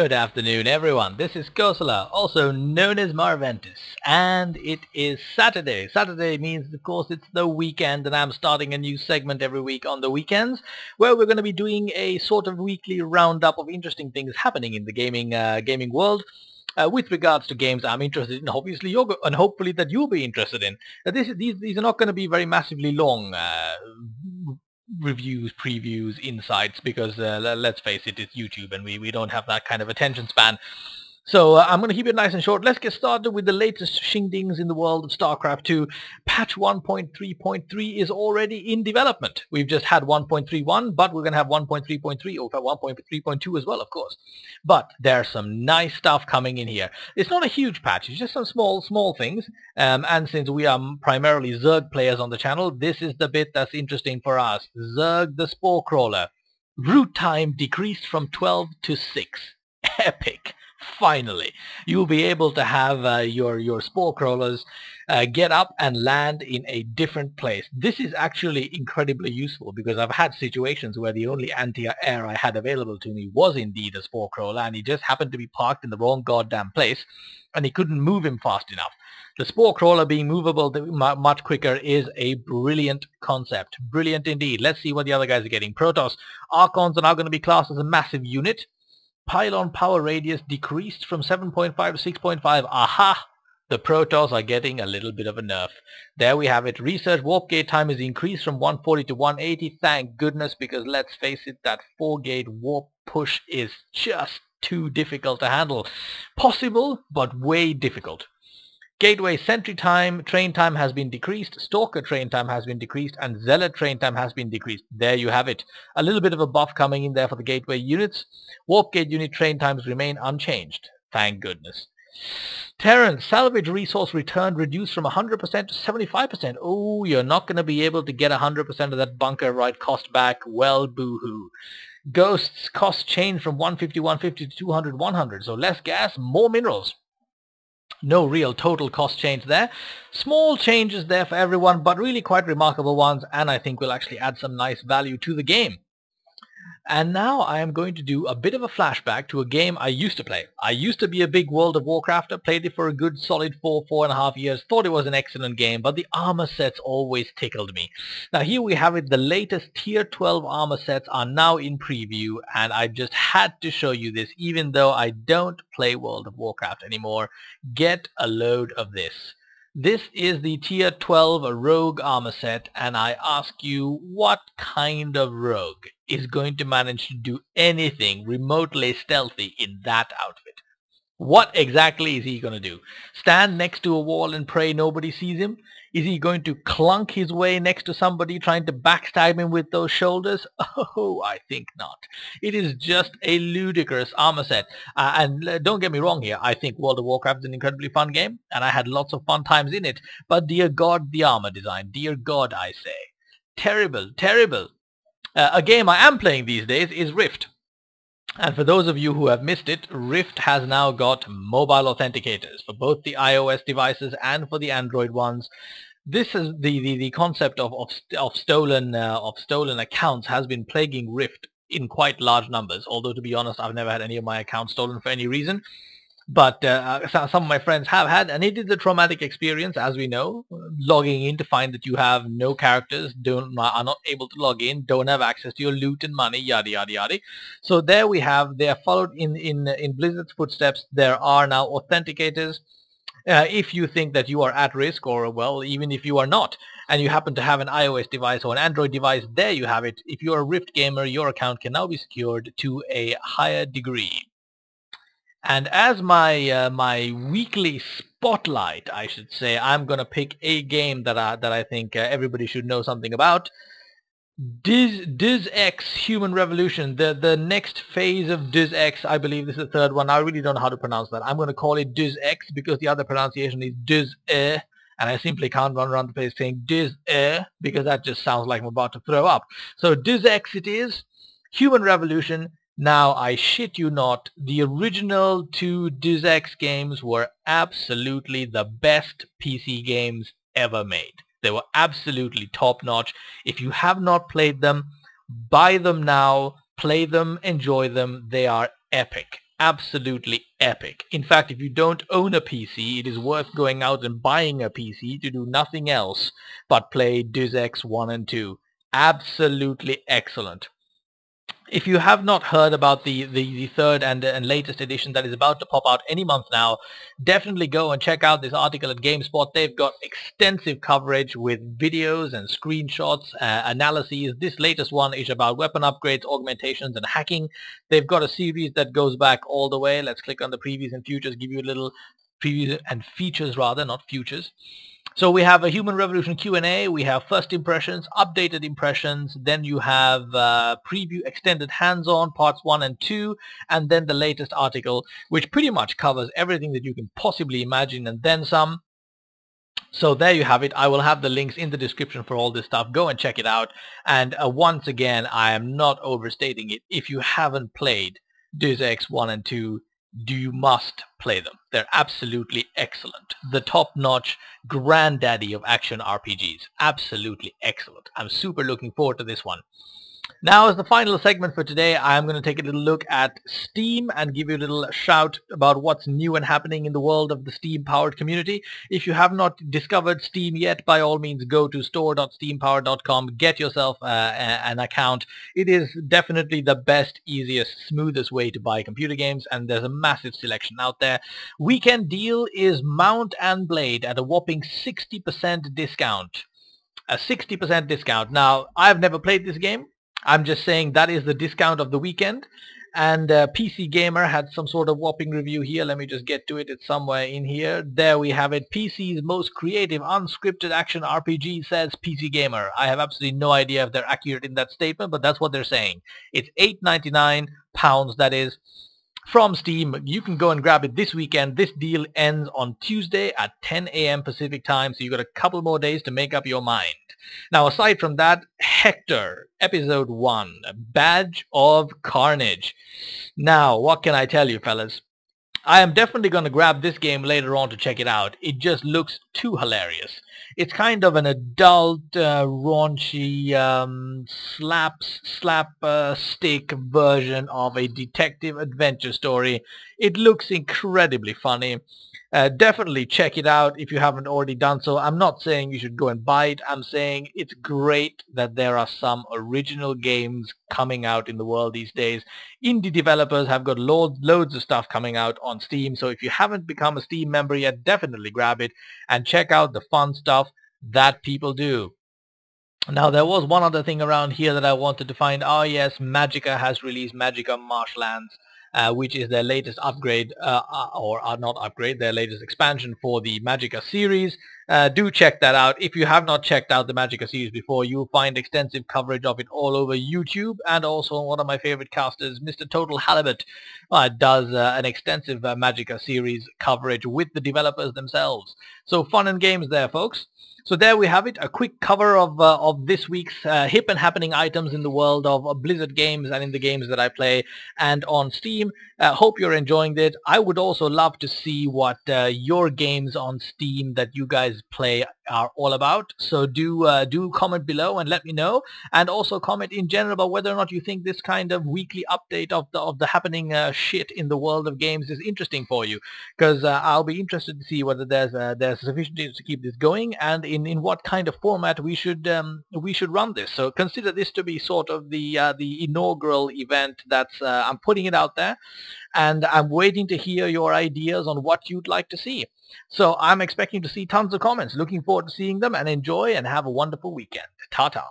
Good afternoon, everyone. This is Kosala, also known as Marventus, and it is Saturday. Saturday means, of course, it's the weekend, and I'm starting a new segment every week on the weekends, where we're going to be doing a sort of weekly roundup of interesting things happening in the gaming world. With regards to games I'm interested in, obviously, and hopefully that you'll be interested in. These are not going to be very massively long reviews, previews, insights, because let's face it, it's YouTube and we don't have that kind of attention span. So I'm going to keep it nice and short. Let's get started with the latest shingdings in the world of Starcraft 2. Patch 1.3.3 is already in development. We've just had 1.31, but we're going to have 1.3.3, or 1.3.2 as well, of course. But there's some nice stuff coming in here. It's not a huge patch, it's just some small things. And since we are primarily Zerg players on the channel, this is the bit that's interesting for us. Zerg the Spore Crawler. Root time decreased from 12 to 6. Epic. Finally, you'll be able to have your spore crawlers get up and land in a different place. This is actually incredibly useful, because I've had situations where the only anti-air I had available to me was indeed a spore crawler, and he just happened to be parked in the wrong goddamn place, and he couldn't move him fast enough. The spore crawler being movable much quicker is a brilliant concept. Brilliant indeed. Let's see what the other guys are getting. Protoss. Archons are now going to be classed as a massive unit. Pylon power radius decreased from 7.5 to 6.5. Aha! The Protoss are getting a little bit of a nerf. There we have it. Research warp gate time is increased from 140 to 180. Thank goodness, because let's face it, that 4-gate warp push is just too difficult to handle. Possible, but way difficult. Gateway sentry time, train time has been decreased, Stalker train time has been decreased, and Zealot train time has been decreased. There you have it. A little bit of a buff coming in there for the Gateway units. Warp Gate unit train times remain unchanged. Thank goodness. Terran, salvage resource returned reduced from 100% to 75%. Oh, you're not going to be able to get 100% of that bunker right cost back. Well, boo-hoo. Ghosts cost change from 150 to 200, 100. So less gas, more minerals. No real total cost change there. Small changes there for everyone, but really quite remarkable ones, and I think will actually add some nice value to the game. And now I am going to do a bit of a flashback to a game I used to play. I used to be a big World of Warcrafter, played it for a good solid 4.5 years, thought it was an excellent game, but the armor sets always tickled me. Now here we have it, the latest tier 12 armor sets are now in preview, and I just had to show you this, even though I don't play World of Warcraft anymore. Get a load of this. This is the tier 12 rogue armor set, and I ask you, what kind of rogue is going to manage to do anything remotely stealthy in that outfit? What exactly is he going to do? Stand next to a wall and pray nobody sees him? Is he going to clunk his way next to somebody trying to backstab him with those shoulders? Oh, I think not. It is just a ludicrous armor set. And don't get me wrong here, I think World of Warcraft is an incredibly fun game, and I had lots of fun times in it. But dear God, the armor design, dear God, I say. Terrible, terrible. A game I am playing these days is Rift. And for those of you who have missed it, Rift has now got mobile authenticators for both the iOS devices and for the Android ones. This is the concept of stolen accounts has been plaguing Rift in quite large numbers. Although, to be honest, I've never had any of my accounts stolen for any reason. But some of my friends have had, and it is a traumatic experience, as we know. Logging in to find that you have no characters, are not able to log in, don't have access to your loot and money, yada yada yada. So there we have. They are followed in Blizzard's footsteps. There are now authenticators. If you think that you are at risk, or well, even if you are not, and you happen to have an iOS device or an Android device, there you have it. If you are a Rift gamer, your account can now be secured to a higher degree. And as my weekly spotlight, I should say, I'm gonna pick a game that I think everybody should know something about. DizX Human Revolution, the next phase of DizX. I believe this is the third one. I really don't know how to pronounce that. I'm gonna call it DizX because the other pronunciation is Diz, and I simply can't run around the place saying Diz, because that just sounds like I'm about to throw up. So DizX it is. Human Revolution. Now, I shit you not, the original 2 DizX games were absolutely the best PC games ever made. They were absolutely top-notch. If you have not played them, buy them now, play them, enjoy them. They are epic. absolutely epic. In fact, if you don't own a PC, it is worth going out and buying a PC to do nothing else but play Deus Ex 1 and 2. Absolutely excellent. If you have not heard about the third and latest edition that is about to pop out any month now, definitely go and check out this article at GameSpot. They've got extensive coverage with videos and screenshots, analyses. This latest one is about weapon upgrades, augmentations, and hacking. They've got a series that goes back all the way. Let's click on the previews and futures, give you a little previews and features rather, not futures. So we have a Human Revolution Q&A, we have first impressions, updated impressions, then you have preview extended hands-on parts 1 and 2, and then the latest article, which pretty much covers everything that you can possibly imagine and then some. So there you have it. I will have the links in the description for all this stuff. Go and check it out. And once again, I am not overstating it. If you haven't played Deus Ex 1 and 2, you must play them. They're absolutely excellent. The top-notch granddaddy of action RPGs. Absolutely excellent. I'm super looking forward to this one. Now, as the final segment for today, I'm going to take a little look at Steam and give you a little shout about what's new and happening in the world of the Steam-powered community. If you have not discovered Steam yet, by all means, go to store.steampowered.com, get yourself an account. It is definitely the best, easiest, smoothest way to buy computer games, and there's a massive selection out there. Weekend deal is Mount and Blade at a whopping 60% discount. A 60% discount. Now, I've never played this game. I'm just saying that is the discount of the weekend. And PC Gamer had some sort of whopping review here. Let me just get to it. It's somewhere in here. There we have it. PC's most creative unscripted action RPG, says PC Gamer. I have absolutely no idea if they're accurate in that statement, but that's what they're saying. It's £8.99, that is, from Steam. You can go and grab it this weekend. This deal ends on Tuesday at 10 a.m. Pacific time, so you've got a couple more days to make up your mind. Now, aside from that, Hector, Episode 1, Badge of Carnage. Now, what can I tell you, fellas? I am definitely going to grab this game later on to check it out. It just looks too hilarious. It's kind of an adult, raunchy, slapstick version of a detective adventure story. It looks incredibly funny. Definitely check it out if you haven't already done so. I'm not saying you should go and buy it. I'm saying it's great that there are some original games coming out in the world these days. Indie developers have got loads of stuff coming out on Steam. So if you haven't become a Steam member yet, definitely grab it and check out the fun stuff that people do. Now, there was one other thing around here that I wanted to find. Oh yes, Magica has released Magica Marshlands, which is their latest upgrade, or not upgrade, their latest expansion for the Magica series. Do check that out. If you have not checked out the Magica series before, you'll find extensive coverage of it all over YouTube, and also one of my favorite casters, Mr. Total Halibut, does an extensive Magica series coverage with the developers themselves. So fun and games there, folks. So there we have it, a quick cover of this week's hip and happening items in the world of Blizzard games and in the games that I play and on Steam. Hope you're enjoying it. I would also love to see what your games on Steam that you guys play are all about. So do comment below and let me know, and also comment in general about whether or not you think this kind of weekly update of the happening shit in the world of games is interesting for you, because I'll be interested to see whether there's sufficient to keep this going, and in what kind of format we should run this. So consider this to be sort of the inaugural event. That's I'm putting it out there, and I'm waiting to hear your ideas on what you'd like to see. So I'm expecting to see tons of comments. Looking forward to seeing them, and enjoy and have a wonderful weekend. Ta-ta.